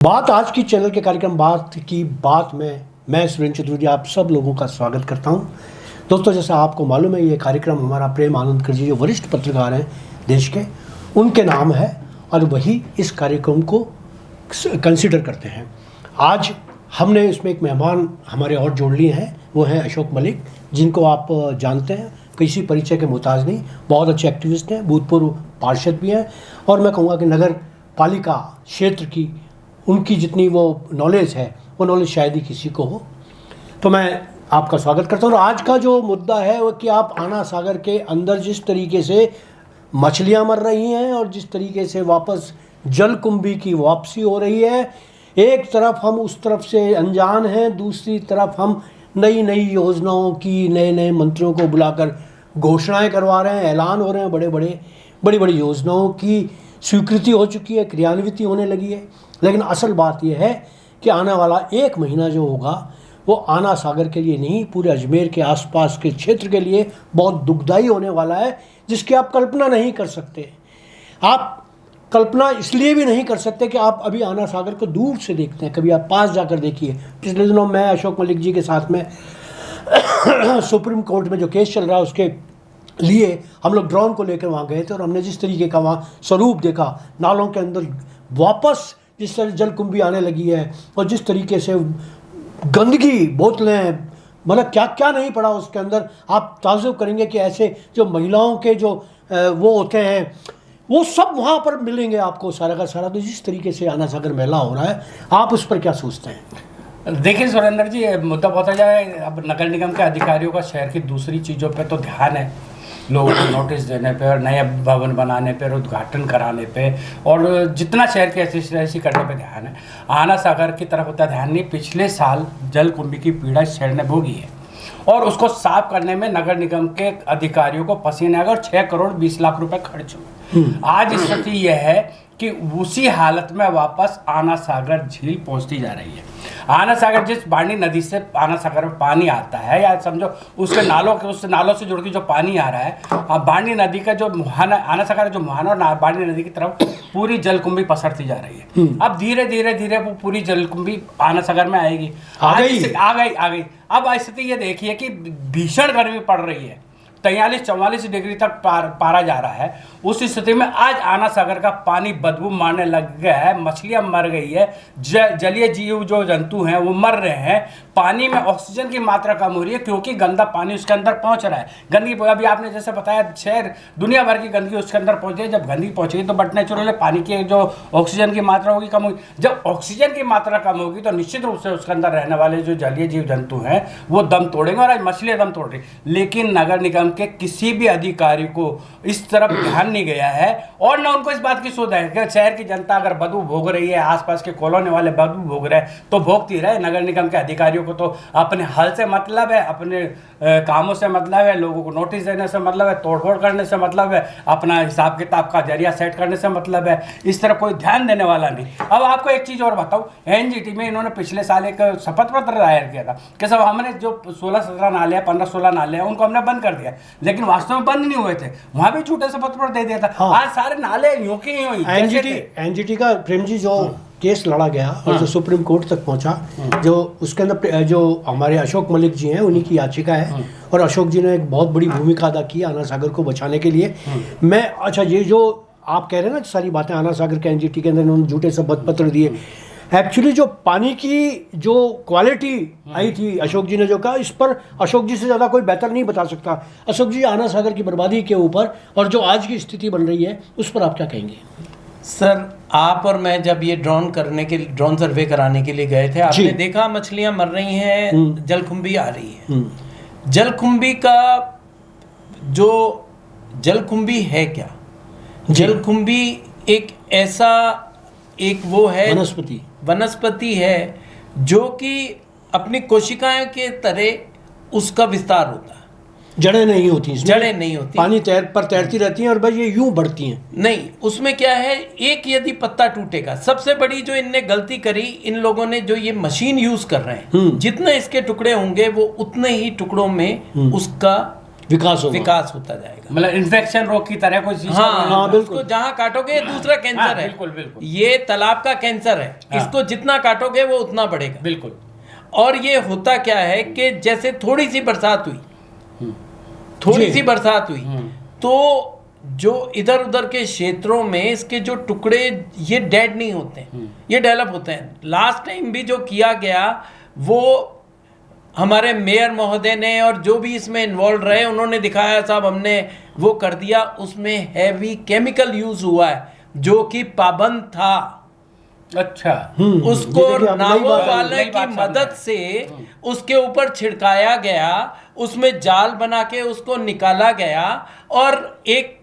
बात आज की चैनल के कार्यक्रम बात में मैं सुरेंद्र चतुर्वेदी आप सब लोगों का स्वागत करता हूं। दोस्तों, जैसा आपको मालूम है, ये कार्यक्रम हमारा प्रेम आनंद कर जी जो वरिष्ठ पत्रकार हैं देश के, उनके नाम है और वही इस कार्यक्रम को कंसिडर करते हैं। आज हमने इसमें एक मेहमान हमारे और जोड़ लिए हैं, वो हैं अशोक मलिक, जिनको आप जानते हैं, किसी परिचय के मोहताज नहीं, बहुत अच्छे एक्टिविस्ट हैं, भूतपूर्व पार्षद भी हैं और मैं कहूँगा कि नगर पालिका क्षेत्र की उनकी जितनी वो नॉलेज है वो नॉलेज शायद ही किसी को हो। तो मैं आपका स्वागत करता हूँ। और आज का जो मुद्दा है वो कि आप आना सागर के अंदर जिस तरीके से मछलियाँ मर रही हैं और जिस तरीके से वापस जलकुंभी की वापसी हो रही है, एक तरफ हम उस तरफ से अनजान हैं, दूसरी तरफ हम नई नई योजनाओं की नए नए मंत्रियों को बुलाकर घोषणाएं करवा रहे हैं, ऐलान हो रहे हैं, बड़ी बड़ी योजनाओं की स्वीकृति हो चुकी है, क्रियान्विति होने लगी है। लेकिन असल बात यह है कि आने वाला एक महीना जो होगा वो आना सागर के लिए नहीं, पूरे अजमेर के आसपास के क्षेत्र के लिए बहुत दुखदाई होने वाला है, जिसकी आप कल्पना नहीं कर सकते। आप कल्पना इसलिए भी नहीं कर सकते कि आप अभी आना सागर को दूर से देखते हैं, कभी आप पास जाकर देखिए। पिछले दिनों मैं अशोक मलिक जी के साथ में सुप्रीम कोर्ट में जो केस चल रहा है उसके लिए हम लोग ड्रोन को लेकर वहाँ गए थे और हमने जिस तरीके का वहाँ स्वरूप देखा, नालों के अंदर वापस जिस तरह जलकुंभी आने लगी है और जिस तरीके से गंदगी, बोतलें, मतलब क्या क्या नहीं पड़ा उसके अंदर, आप ताज्जुब करेंगे कि ऐसे जो महिलाओं के जो वो होते हैं वो सब वहाँ पर मिलेंगे आपको सारा का सारा। तो जिस तरीके से आना सागर मेला हो रहा है, आप उस पर क्या सोचते हैं? देखिए सुरेंद्र जी, मुद्दा होता जाए, अब नगर निगम के अधिकारियों का शहर की दूसरी चीज़ों पे तो ध्यान है, लोगों को नोटिस देने पे और नए भवन बनाने पे और उद्घाटन कराने पे और जितना शहर की ऐसी करने पे ध्यान है। आना सागर की तरफ उतना ध्यान नहीं। पिछले साल जलकुंभी की पीड़ा शहर ने भोगी है और उसको साफ करने में नगर निगम के अधिकारियों को पसीने आकर 6 करोड़ 20 लाख रुपए खर्च हुए। आज स्थिति यह है कि उसी हालत में वापस आना सागर झील पहुंचती जा रही है। आना सागर जिस बाणी नदी से आना सागर में पानी आता है, या समझो उसके उस नालों से जुड़ के जो पानी आ रहा है, बाणी नदी का जो मुहाना, आना सागर जो मुहाना और बाणी नदी की तरफ पूरी जलकुंभी पसरती जा रही है। अब धीरे धीरे वो पूरी जलकुंभी आना सागर में आएगी। आ गई। अब स्थिति ये देखिए कि भीषण गर्मी पड़ रही है, 43-44 डिग्री तक पारा जा रहा है। उस स्थिति में आज आना सागर का पानी बदबू मारने लग गया है, मछलियां मर गई है, जलीय जीव जो जंतु हैं वो मर रहे हैं, पानी में ऑक्सीजन की मात्रा कम हो रही है क्योंकि गंदा पानी उसके अंदर पहुंच रहा है। गंदगी, अभी आपने जैसे बताया, शहर दुनिया भर की गंदगी उसके अंदर पहुंच रही है। जब गंदगी पहुंचेगी तो बट नेचुरल है, पानी की जो ऑक्सीजन की मात्रा होगी कम होगी। जब ऑक्सीजन की मात्रा कम होगी तो निश्चित रूप से उसके अंदर रहने वाले जो जलीय जीव जंतु हैं वो दम तोड़ेंगे और आज मछलियां दम तोड़ रही। लेकिन नगर निगम के किसी भी अधिकारी को इस तरफ ध्यान नहीं गया है और न उनको इस बात की सोच है कि शहर की जनता अगर बदबू भोग रही है, आसपास के कॉलोनी वाले बदबू भोग रहे हैं तो भोगती रहे। नगर निगम के अधिकारियों को तो अपने हल से मतलब है, अपने कामों से मतलब है, लोगों को नोटिस देने से मतलब है, तोड़फोड़ करने से मतलब है, अपना हिसाब किताब का जरिया सेट करने से मतलब है। इस तरह कोई ध्यान देने वाला नहीं। अब आपको एक चीज़ और बताऊं, एनजीटी में इन्होंने पिछले साल एक शपथ पत्र दायर किया था कि सब हमने जो 16-17 नाले, 15-16 नाले हैं उनको हमने बंद कर दिया, लेकिन वास्तव में बंद नहीं हुए थे, वहां भी झूठे शपथ पत्र दे दिया था। हाँ। आज सारे नाले यूं के यूं ही एनजीटी का प्रेम जी जो केस लड़ा गया और जो सुप्रीम कोर्ट तक पहुंचा, जो उसके अंदर जो हमारे अशोक मलिक जी हैं उन्हीं की याचिका है और अशोक जी ने एक बहुत बड़ी भूमिका अदा की आना सागर को बचाने के लिए। मैं अच्छा, ये जो आप कह रहे हैं ना सारी बातें, आना सागर के एनजीटी के अंदर उन्होंने झूठे शपथ पत्र दिए, एक्चुअली जो पानी की जो क्वालिटी आई थी अशोक जी ने जो कहा, इस पर अशोक जी से ज़्यादा कोई बेहतर नहीं बता सकता। अशोक जी, आना सागर की बर्बादी के ऊपर और जो आज की स्थिति बन रही है उस पर आप क्या कहेंगे? सर, आप और मैं जब ये ड्रोन सर्वे कराने के लिए गए थे, आपने देखा मछलियां मर रही हैं, जलकुंभी आ रही है। जलकुंभी का जो जलकुंभी है क्या? जलकुंभी एक ऐसा एक वो है वनस्पति है जो कि अपनी कोशिकाएं के तरह उसका विस्तार होता है। जड़ें नहीं होती, जड़ें नहीं होती, पानी तैरती रहती हैं और बस ये यूं बढ़ती हैं। नहीं, उसमें क्या है, एक यदि पत्ता टूटेगा, सबसे बड़ी जो इनने गलती करी, इन लोगों ने जो ये मशीन यूज कर रहे हैं, जितने इसके टुकड़े होंगे वो उतने ही टुकड़ों में उसका विकास होगा। विकास होता जाएगा। मतलब इन्फेक्शन रोग की तरह कोई चीज हाँ, बिल्कुल। उसको जहाँ काटोगे ये दूसरा कैंसर हाँ, है। बिल्कुल, बिल्कुल। ये तालाब का कैंसर है। हाँ। इसको जितना काटोगे वो उतना बढ़ेगा। बिल्कुल। और ये होता क्या है कि जैसे थोड़ी सी बरसात हुई, जी। हुई, तो जो इधर उधर के क्षेत्रों में इसके जो टुकड़े ये डेड नहीं होते, ये डेवलप होते हैं। लास्ट टाइम भी जो किया गया वो हमारे मेयर महोदय ने और जो भी इसमें इन्वॉल्व रहे उन्होंने दिखाया, साहब हमने वो कर दिया। उसमें हैवी केमिकल यूज हुआ है जो कि पाबंद था। अच्छा। उसको ये देखिए, अब नई नावों बात- वाले नई की बात सामने मदद से उसके ऊपर छिड़काया गया, उसमें जाल बना के उसको निकाला गया। और एक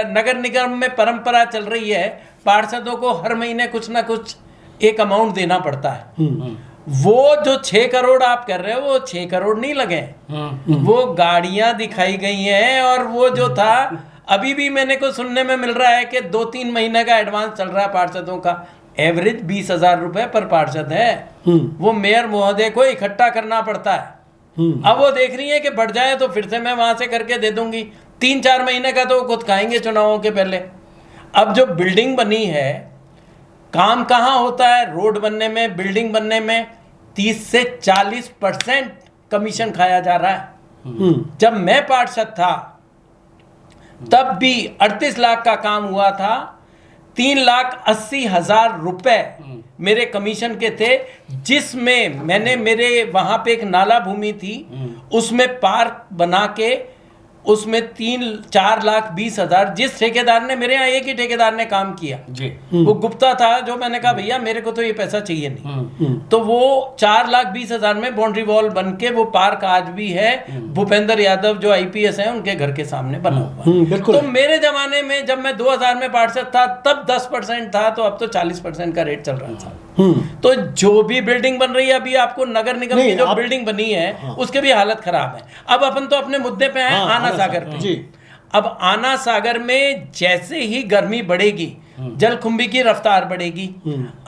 नगर निगम में परंपरा चल रही है, पार्षदों को हर महीने कुछ ना कुछ एक अमाउंट देना पड़ता है। वो जो 6 करोड़ आप कर रहे हो वो 6 करोड़ नहीं लगे, वो गाड़ियां दिखाई गई हैं। और वो जो था अभी भी मैंने को सुनने में मिल रहा है कि 2-3 महीने का एडवांस चल रहा है पार्षदों का। एवरेज 20,000 रुपए पर पार्षद है, वो मेयर महोदय को इकट्ठा करना पड़ता है। अब वो देख रही है कि बढ़ जाए तो फिर से मैं वहां से करके दे दूंगी। 3-4 महीने का तो वो खुद खाएंगे चुनावों के पहले। अब जो बिल्डिंग बनी है, काम कहाँ होता है? रोड बनने में, बिल्डिंग बनने में 30 से 40% कमीशन खाया जा रहा है। जब मैं पार्षद था तब भी 38 लाख का काम हुआ था, 3,80,000 रुपए मेरे कमीशन के थे, जिसमें मैंने मेरे वहां पे एक नाला भूमि थी, उसमें पार्क बना के उसमें 3-4,20,000, जिस ठेकेदार ने, मेरे यहाँ एक ही ठेकेदार ने काम किया जी। वो गुप्ता था, जो मैंने कहा भैया मेरे को तो ये पैसा चाहिए नहीं, तो वो 4,20,000 में बाउंड्री वॉल बन के वो पार्क आज भी है। भूपेंद्र यादव जो IPS हैं उनके घर के सामने बना हुआ। बिल्कुल। तो मेरे जमाने में जब मैं 2000 में पार्षद था तब 10% था, तो अब तो 40% का रेट चल रहा था। तो जो भी बिल्डिंग बन रही है, अभी आपको नगर निगम की जो बिल्डिंग बनी है उसके भी हालत खराब है। अब अपन तो अपने मुद्दे पे आए, आना सागर पे। जी। अब आना सागर में जैसे ही गर्मी बढ़ेगी, जलकुंभी की रफ्तार बढ़ेगी।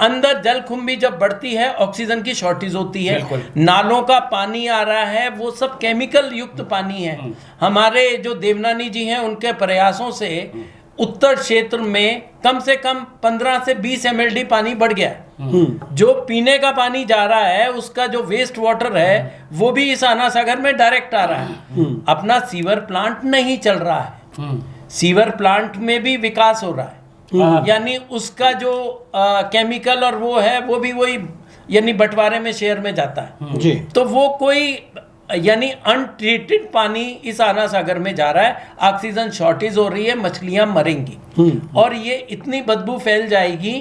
अंदर जलकुंभी जब बढ़ती है, ऑक्सीजन की शॉर्टेज होती है। नालों का पानी आ रहा है, वो सब केमिकल युक्त पानी है। हमारे जो देवनानी जी हैं उनके प्रयासों से उत्तर क्षेत्र में कम से कम 15 से 20 mld पानी बढ़ गया। जो पीने का पानी जा रहा है, उसका जो वेस्ट वाटर है वो भी इस आना सागर में डायरेक्ट आ रहा है। अपना सीवर प्लांट नहीं चल रहा है, सीवर प्लांट में भी विकास हो रहा है, यानी उसका जो केमिकल और वो है वो भी वही, यानी बंटवारे में शेयर में जाता है जी। तो वो कोई, यानी अनट्रीटेड पानी इस आना सागर में जा रहा है। ऑक्सीजन शॉर्टेज हो रही है, मछलियां मरेंगी और ये इतनी बदबू फैल जाएगी।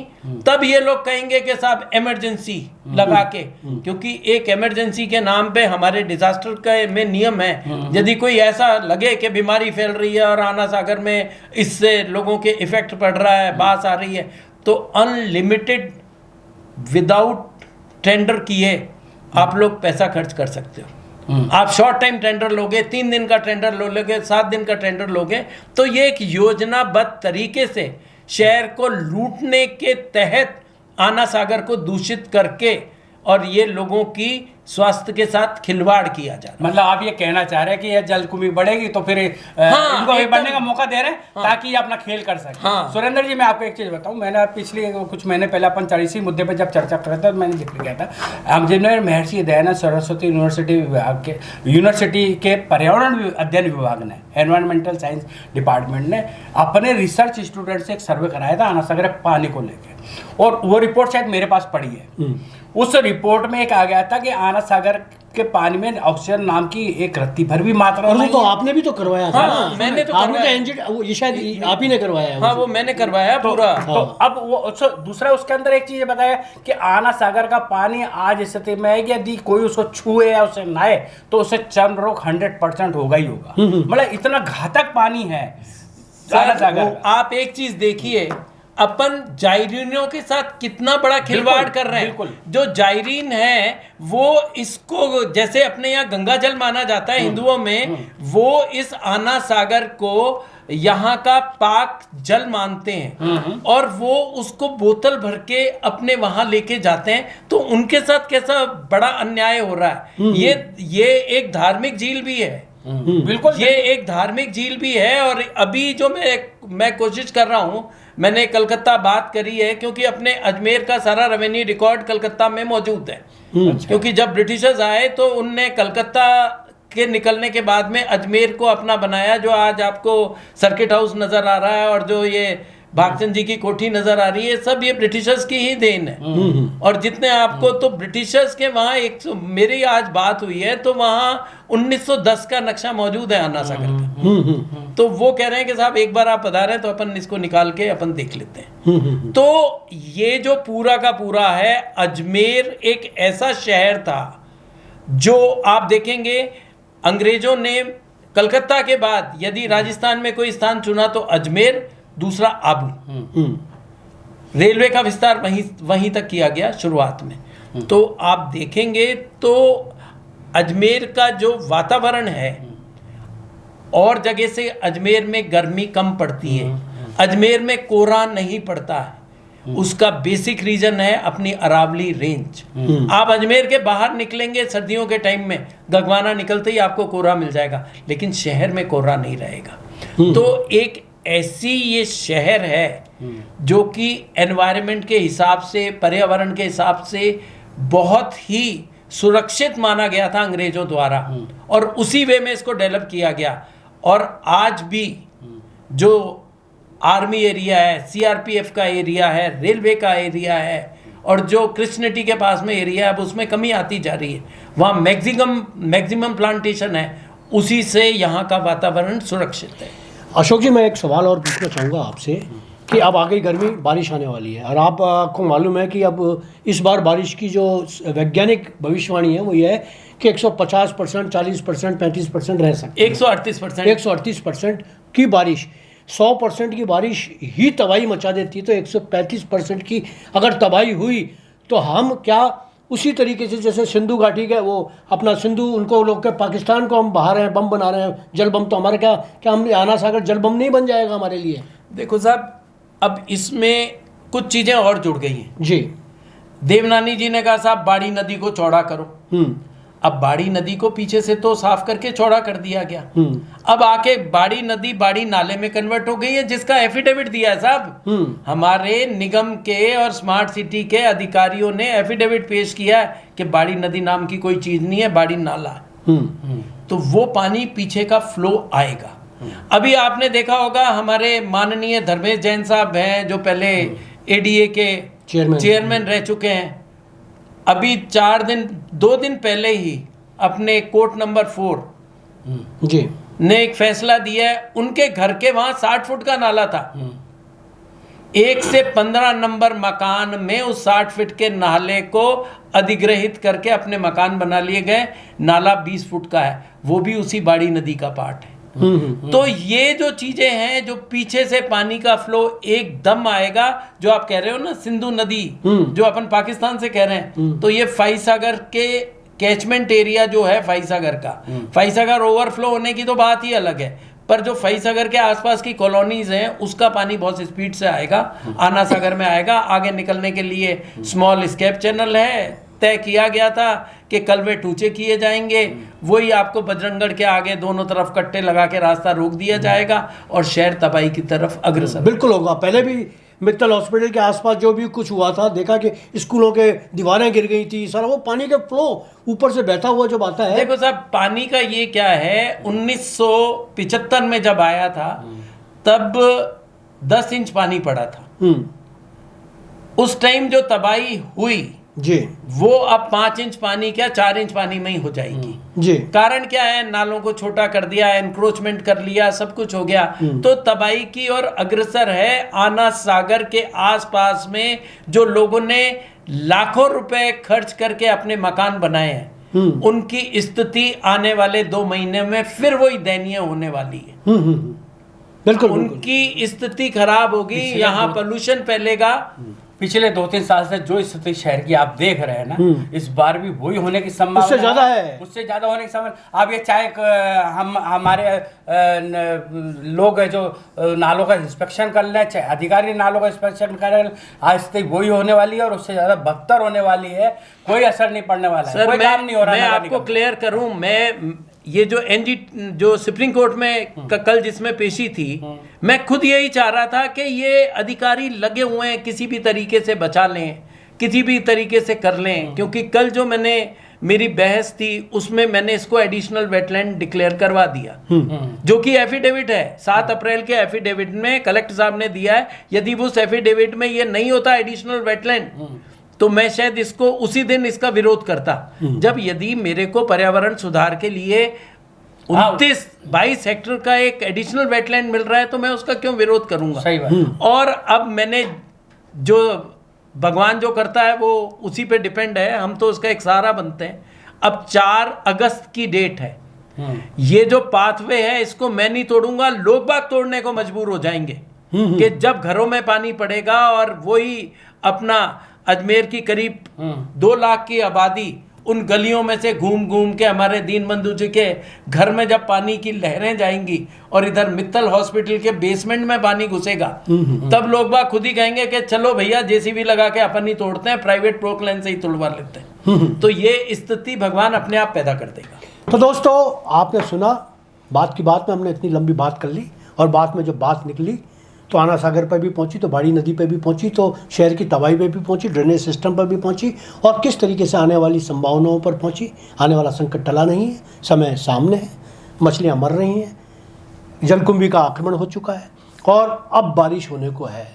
तब ये लोग कहेंगे कि साहब इमरजेंसी लगा के, क्योंकि एक इमरजेंसी के नाम पे हमारे डिजास्टर का में नियम है, यदि कोई ऐसा लगे कि बीमारी फैल रही है और आना सागर में इससे लोगों के इफेक्ट पड़ रहा है, बास आ रही है, तो अनलिमिटेड विदाउट टेंडर किए आप लोग पैसा खर्च कर सकते हो। आप शॉर्ट टाइम टेंडर लोगे, 3 दिन का टेंडर लोगे, 7 दिन का टेंडर लोगे, तो ये एक योजनाबद्ध तरीके से शहर को लूटने के तहत आना सागर को दूषित करके और ये लोगों की स्वास्थ्य के साथ खिलवाड़ किया जा रहा है। मतलब आप ये कहना चाह रहे हैं कि ये जलकुंभी बढ़ेगी तो फिर हाँ, इनको एकदम। बढ़ने का मौका दे रहे हैं ताकि ये अपना खेल कर सके। हाँ। सुरेंद्र जी, मैं आपको एक चीज़ बताऊं, मैंने पिछले कुछ महीने पहले अपन इसी मुद्दे पर जब चर्चा कर रहे थे तो मैंने जिक्र किया था, हम जिन्होंने महर्षि दयानंद सरस्वती यूनिवर्सिटी के पर्यावरण अध्ययन विभाग ने, एनवायरमेंटल साइंस डिपार्टमेंट ने अपने रिसर्च स्टूडेंट से एक सर्वे कराया था आना सागर पानी को लेकर, और वो रिपोर्ट शायद मेरे पास पड़ी है। उस रिपोर्ट में एक आ गया था कि आना सागर के पानी में ऑक्सीजन नाम की एक रत्ती भर भी मात्रा और वो नहीं तो है। आपने भी तो करवाया था हाँ, ना? मैंने तो आपने करवाया। वो ये शायद आप ही ने करवाया है हाँ, उसे। वो मैंने करवाया पूरा। तो अब वो दूसरा उसके अंदर एक चीज बताया कि आना सागर का पानी आज स्थिति में है कि यदि कोई उसको छुए या उसे नहाए तो उसे चर्म रोग 100% होगा ही होगा। मतलब इतना घातक पानी है आना सागर। आप एक चीज देखिए, अपन जायरीनों के साथ कितना बड़ा खिलवाड़ कर रहे हैं। जो जायरीन है वो इसको, जैसे अपने यहाँ गंगा जल माना जाता है हिंदुओं में, वो इस आना सागर को यहाँ का पाक जल मानते हैं और वो उसको बोतल भर के अपने वहां लेके जाते हैं। तो उनके साथ कैसा बड़ा अन्याय हो रहा है। ये एक धार्मिक झील भी है, बिल्कुल ये एक धार्मिक झील भी है। और अभी जो मैं कोशिश कर रहा हूँ, मैंने कलकत्ता बात करी है क्योंकि अपने अजमेर का सारा रेवेन्यू रिकॉर्ड कलकत्ता में मौजूद है। क्योंकि जब ब्रिटिशर्स आए तो उनने कलकत्ता के निकलने के बाद में अजमेर को अपना बनाया, जो आज आपको सर्किट हाउस नजर आ रहा है और जो ये भागचंद जी की कोठी नजर आ रही है, सब ये ब्रिटिशर्स की ही देन है। और जितने आपको तो ब्रिटिशर्स के वहाँ मेरी आज बात हुई है तो वहाँ 1910 का नक्शा मौजूद है आना सागर का। तो वो कह रहे हैं कि साहब एक बार आप पधारें तो अपन इसको निकाल के अपन देख लेते हैं। तो ये जो पूरा का पूरा है, अजमेर एक ऐसा शहर था जो आप देखेंगे अंग्रेजों ने कलकत्ता के बाद यदि राजस्थान में कोई स्थान चुना तो अजमेर, दूसरा आबू। रेलवे का विस्तार वहीं तक किया गया शुरुआत में। तो आप देखेंगे तो अजमेर का जो वातावरण है, और जगह से अजमेर में गर्मी कम पड़ती है, अजमेर में कोहरा नहीं पड़ता है। उसका बेसिक रीजन है अपनी अरावली रेंज। आप अजमेर के बाहर निकलेंगे सर्दियों के टाइम में, गगवाना निकलते ही आपको कोहरा मिल जाएगा, लेकिन शहर में कोहरा नहीं रहेगा। तो एक ऐसी ये शहर है जो कि एनवायरनमेंट के हिसाब से, पर्यावरण के हिसाब से बहुत ही सुरक्षित माना गया था अंग्रेजों द्वारा, और उसी वे में इसको डेवलप किया गया। और आज भी जो आर्मी एरिया है, सीआरपीएफ का एरिया है, रेलवे का एरिया है, और जो क्रिश्चियनिटी के पास में एरिया है, अब उसमें कमी आती जा रही है। वहाँ मैक्सिमम प्लांटेशन है, उसी से यहाँ का वातावरण सुरक्षित है। अशोक जी, मैं एक सवाल और पूछना चाहूँगा आपसे कि अब आ गई गर्मी, बारिश आने वाली है, और आपको मालूम है कि अब इस बार बारिश की जो वैज्ञानिक भविष्यवाणी है वो ये है कि 150%, 40%, 35% रह सकती है। 138% की बारिश, 100% की बारिश ही तबाही मचा देती है, तो 135% की अगर तबाही हुई तो हम क्या उसी तरीके से जैसे सिंधु घाटी के वो अपना सिंधु, उनको लोग के पाकिस्तान को हम बहा रहे हैं, बम बना रहे हैं, जल बम, तो हमारा क्या हम आना सागर जल बम नहीं बन जाएगा हमारे लिए? देखो साहब, अब इसमें कुछ चीजें और जुड़ गई हैं जी। देवनानी जी ने कहा साहब बाड़ी नदी को चौड़ा करो। अब बाड़ी नदी को पीछे से तो साफ करके चौड़ा कर दिया गया। अब आके बाड़ी नदी बाड़ी नाले में कन्वर्ट हो गई है, जिसका एफिडेविट दिया है साहब। हमारे निगम के और स्मार्ट सिटी के अधिकारियों ने एफिडेविट पेश किया है कि बाड़ी नदी नाम की कोई चीज नहीं है, बाड़ी नाला है। तो वो पानी पीछे का फ्लो आएगा। अभी आपने देखा होगा हमारे माननीय धर्मेश जैन साहब हैं, जो पहले एडीए के चेयरमैन रह चुके हैं। अभी 2 दिन पहले ही अपने कोर्ट नंबर 4 जी ने एक फैसला दिया है। उनके घर के वहां 60 फुट का नाला था, 1 से 15 नंबर मकान में उस 60 फुट के नाले को अधिग्रहित करके अपने मकान बना लिए गए। नाला 20 फुट का है, वो भी उसी बाड़ी नदी का पार्ट है। तो ये जो चीजें हैं, जो पीछे से पानी का फ्लो एकदम आएगा, जो आप कह रहे हो ना सिंधु नदी, जो अपन पाकिस्तान से कह रहे हैं, तो ये फाईसागर के कैचमेंट एरिया जो है फाईसागर का, फाईसागर ओवरफ्लो होने की तो बात ही अलग है, पर जो फाईसागर के आसपास की कॉलोनीज हैं उसका पानी बहुत स्पीड से आएगा, आना सागर में आएगा। आगे निकलने के लिए स्मॉल स्केप चैनल है, तय किया गया था कि कलवेट ऊंचे किए जाएंगे, वही आपको बजरंगगढ़ के आगे दोनों तरफ कट्टे लगा के रास्ता रोक दिया जाएगा और शहर तबाही की तरफ अग्रसर बिल्कुल होगा। पहले भी मित्तल हॉस्पिटल के आसपास जो भी कुछ हुआ था, देखा कि स्कूलों के दीवारें गिर गई थी, सारा वो पानी का फ्लो ऊपर से बहता हुआ जब आता है। देखो साहब, पानी का ये क्या है, 1975 में जब आया था तब 10 इंच पानी पड़ा था। उस टाइम जो तबाही हुई जी, वो अब 5 इंच पानी क्या 4 इंच पानी में ही हो जाएगी जी। कारण क्या है, नालों को छोटा कर दिया, एनक्रोचमेंट कर लिया, सब कुछ हो गया। तो तबाही की ओर अग्रसर है। आना सागर के आसपास में जो लोगों ने लाखों रुपए खर्च करके अपने मकान बनाए हैं, उनकी स्थिति आने वाले 2 महीने में फिर वही दयनीय होने वाली है। बिल्कुल, उनकी स्थिति खराब होगी, यहाँ पोल्यूशन फैलेगा। पिछले 2-3 साल से जो स्थिति शहर की आप देख रहे हैं ना, इस बार भी वही होने की संभावना उससे ज्यादा है, उससे ज्यादा होने की संभावना। आप ये चाहे हमारे लोग जो नालों का इंस्पेक्शन कर लें, चाहे अधिकारी नालों का इंस्पेक्शन कर लें, आज तक वही होने वाली है और उससे ज्यादा बदतर होने वाली है। कोई असर नहीं पड़ने वाला है, कोई काम नहीं हो रहा है। मैं आपको क्लियर करूं, मैं ये जो सुप्रीम कोर्ट में कल जिसमें पेशी थी, मैं खुद यही चाह रहा था कि ये अधिकारी लगे हुए हैं किसी भी तरीके से बचा लें, किसी भी तरीके से कर लें, क्योंकि कल जो मेरी बहस थी उसमें मैंने इसको एडिशनल वेटलैंड डिक्लेयर करवा दिया, जो कि एफिडेविट है 7 अप्रैल के एफिडेविट में कलेक्टर साहब ने दिया है। यदि वो उस एफिडेविट में ये नहीं होता एडिशनल वेटलैंड, तो मैं शायद इसको उसी दिन इसका विरोध करता। जब यदि मेरे को पर्यावरण सुधार के लिए 29-22 हेक्टेयर का एक एडिशनल वेटलैंड मिल रहा है, तो मैं उसका क्यों विरोध करूंगा। सही बात। और अब मैंने जो भगवान जो करता है वो उसी पे डिपेंड है, हम तो उसका एक सहारा बनते हैं। अब 4 अगस्त की डेट है, ये जो पाथवे है इसको मैं नहीं तोड़ूंगा, लोग बाग तोड़ने को मजबूर हो जाएंगे कि जब घरों में पानी पड़ेगा और वही अपना अजमेर की करीब 2 लाख की आबादी उन गलियों में से घूम घूम के हमारे दीनबंधु जी के घर में जब पानी की लहरें जाएंगी और इधर मित्तल हॉस्पिटल के बेसमेंट में पानी घुसेगा, तब लोग बाग खुद ही कहेंगे कि चलो भैया जेसीबी लगा के अपन ही तोड़ते हैं, प्राइवेट प्रोक्लेन से ही तुड़वा लेते हैं। तो ये स्थिति भगवान अपने आप पैदा कर देगा। तो दोस्तों, आपने सुना, बात की बात में हमने इतनी लंबी बात कर ली, और बात में जब बात निकली तो आना सागर पर भी पहुंची, तो बाड़ी नदी पर भी पहुंची, तो शहर की तबाही पर भी पहुंची, ड्रेनेज सिस्टम पर भी पहुंची, और किस तरीके से आने वाली संभावनाओं पर पहुंची। आने वाला संकट टला नहीं है, समय सामने है, मछलियां मर रही हैं, जलकुंभी का आक्रमण हो चुका है, और अब बारिश होने को है।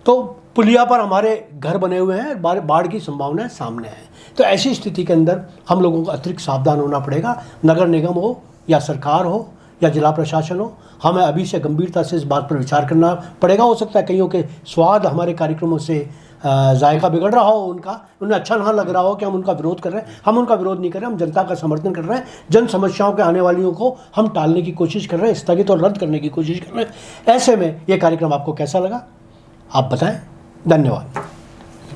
तो पुलिया पर हमारे घर बने हुए हैं, बाढ़ की संभावनाएं सामने है। तो ऐसी स्थिति के अंदर हम लोगों को अतिरिक्त सावधान होना पड़ेगा। नगर निगम हो या सरकार हो या जिला प्रशासन हो, हमें अभी से गंभीरता से इस बात पर विचार करना पड़ेगा। हो सकता है कईयों के स्वाद हमारे कार्यक्रमों से जायका बिगड़ रहा हो, उन्हें अच्छा ना लग रहा हो कि हम उनका विरोध कर रहे हैं। हम उनका विरोध नहीं कर रहे, हम जनता का समर्थन कर रहे हैं। जन समस्याओं के आने वालियों को हम टालने की कोशिश कर रहे हैं, स्थगित और रद्द करने की कोशिश कर रहे हैं। ऐसे में ये कार्यक्रम आपको कैसा लगा, आप बताएं। धन्यवाद।